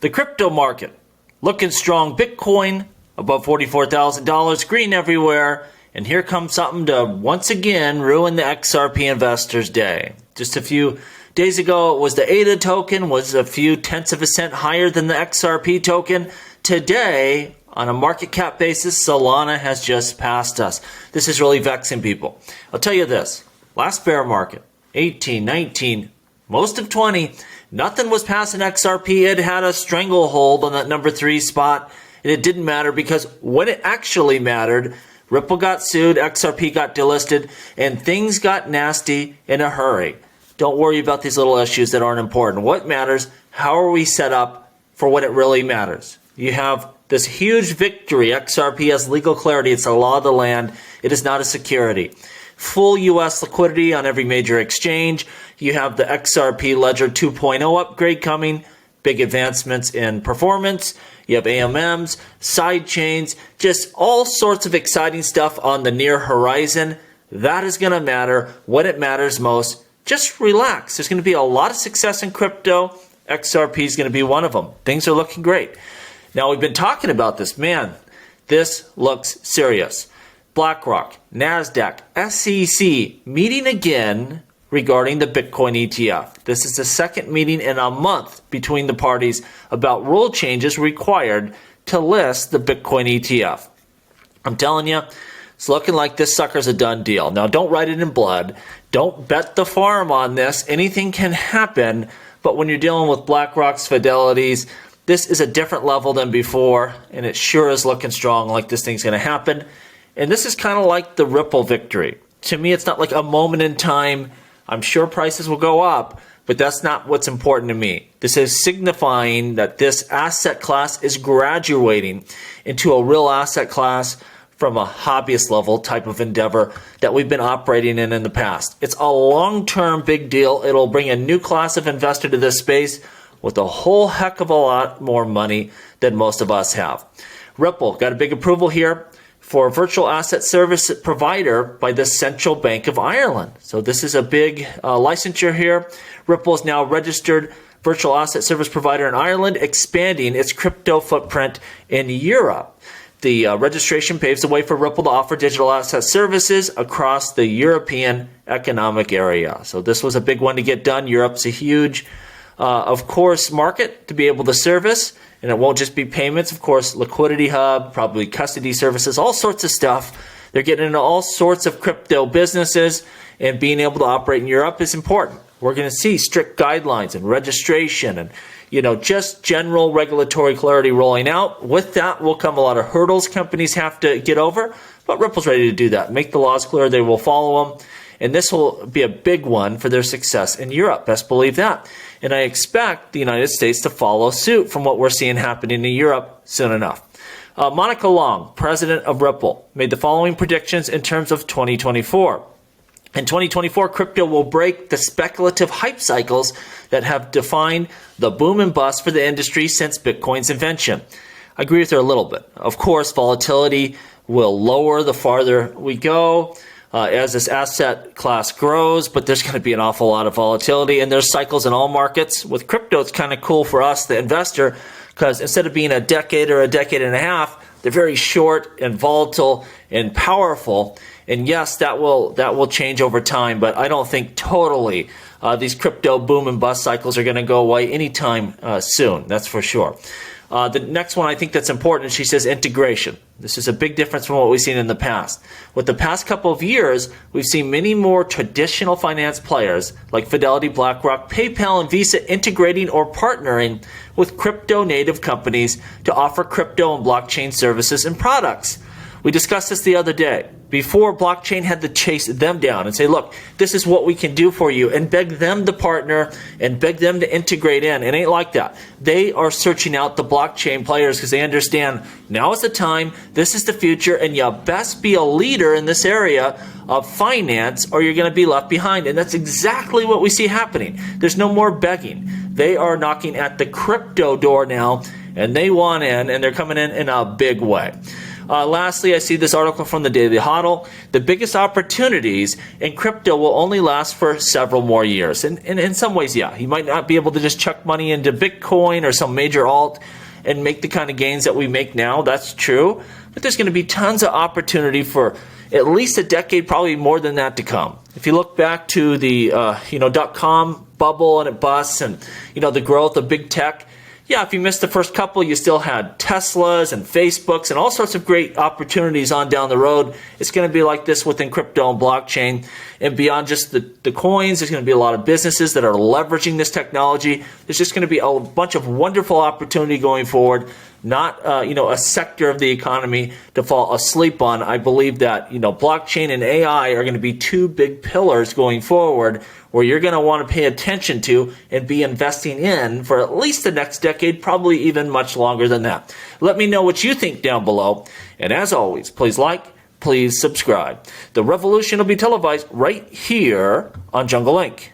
The crypto market looking strong. Bitcoin above $44,000, green everywhere. And here comes something to once again ruin the XRP investors' day. Just a few days ago, it was the ADA token was a few tenths of a cent higher than the XRP token. Today, on a market cap basis, Solana has just passed us. This is really vexing people. I'll tell you this. Last bear market, 18, 19, most of 20, nothing was passing XRP. It had a stranglehold on that number 3 spot. And it didn't matter because when it actually mattered, Ripple got sued, XRP got delisted, and things got nasty in a hurry. Don't worry about these little issues that aren't important. What matters, how are we set up for when it really matters? You have this huge victory. XRP has legal clarity. It's a law of the land. It is not a security. Full U.S. liquidity on every major exchange. You have the XRP Ledger 2.0 upgrade coming. Big advancements in performance. You have AMMs, side chains, just all sorts of exciting stuff on the near horizon. That is going to matter when it matters most. Just relax. There's going to be a lot of success in crypto. XRP is going to be one of them. Things are looking great. Now, we've been talking about this. Man, this looks serious. BlackRock, NASDAQ, SEC meeting again regarding the Bitcoin ETF. This is the second meeting in a month between the parties about rule changes required to list the Bitcoin ETF. I'm telling you, it's looking like this sucker's a done deal. Now, don't write it in blood. Don't bet the farm on this. Anything can happen. But when you're dealing with BlackRock's Fidelities, this is a different level than before. And it sure is looking strong like this thing's going to happen. And this is kind of like the Ripple victory. To me, it's not like a moment in time. I'm sure prices will go up, but that's not what's important to me. This is signifying that this asset class is graduating into a real asset class from a hobbyist level type of endeavor that we've been operating in the past. It's a long-term big deal. It'll bring a new class of investor to this space with a whole heck of a lot more money than most of us have. Ripple got a big approval here for a virtual asset service provider by the Central Bank of Ireland. So this is a big licensure here. Ripple is now registered virtual asset service provider in Ireland, expanding its crypto footprint in Europe. The registration paves the way for Ripple to offer digital asset services across the European Economic Area. So this was a big one to get done. Europe's a huge, of course, market to be able to service. And it won't just be payments, of course, liquidity hub, probably custody services, all sorts of stuff. They're getting into all sorts of crypto businesses, and being able to operate in Europe is important. We're going to see strict guidelines and registration and, just general regulatory clarity rolling out. With that will come a lot of hurdles companies have to get over, but Ripple's ready to do that. Make the laws clear, they will follow them. And this will be a big one for their success in Europe. Best believe that. And I expect the United States to follow suit from what we're seeing happening in Europe soon enough. Monica Long, president of Ripple, made the following predictions in terms of 2024. In 2024, crypto will break the speculative hype cycles that have defined the boom and bust for the industry since Bitcoin's invention. I agree with her a little bit. Of course, volatility will lower the farther we go as this asset class grows, but there's going to be an awful lot of volatility, and there's cycles in all markets. With crypto, it's kind of cool for us, the investor, because instead of being a decade or a decade and a half, they're very short and volatile and powerful. And yes, that will change over time, but I don't think totally these crypto boom and bust cycles are going to go away anytime soon. That's for sure. The next one I think that's important, she says integration. This is a big difference from what we've seen in the past. With the past couple of years, we've seen many more traditional finance players like Fidelity, BlackRock, PayPal, and Visa integrating or partnering with crypto native companies to offer crypto and blockchain services and products. We discussed this the other day. Before, blockchain had to chase them down and say, look, this is what we can do for you, and beg them to partner and beg them to integrate in. It ain't like that. They are searching out the blockchain players because they understand now is the time, this is the future, and you best be a leader in this area of finance or you're going to be left behind. And that's exactly what we see happening. There's no more begging. They are knocking at the crypto door now, and they want in, and they're coming in a big way. Lastly, I see this article from the Daily Hodl. The biggest opportunities in crypto will only last for several more years. And in some ways, yeah, you might not be able to just chuck money into Bitcoin or some major alt and make the kind of gains that we make now. That's true. But there's going to be tons of opportunity for at least a decade, probably more than that to come. If you look back to the .com bubble and it busts, and the growth of big tech, yeah, if you missed the first couple, you still had Teslas and Facebooks and all sorts of great opportunities on down the road. It's going to be like this within crypto and blockchain. And beyond just the coins, there's going to be a lot of businesses that are leveraging this technology. There's just going to be a bunch of wonderful opportunity going forward, not a sector of the economy to fall asleep on. I believe that blockchain and AI are going to be two big pillars going forward, where you're going to want to pay attention to and be investing in for at least the next decade, probably even much longer than that. Let me know what you think down below. And as always, please like, please subscribe. The revolution will be televised right here on Jungle Link.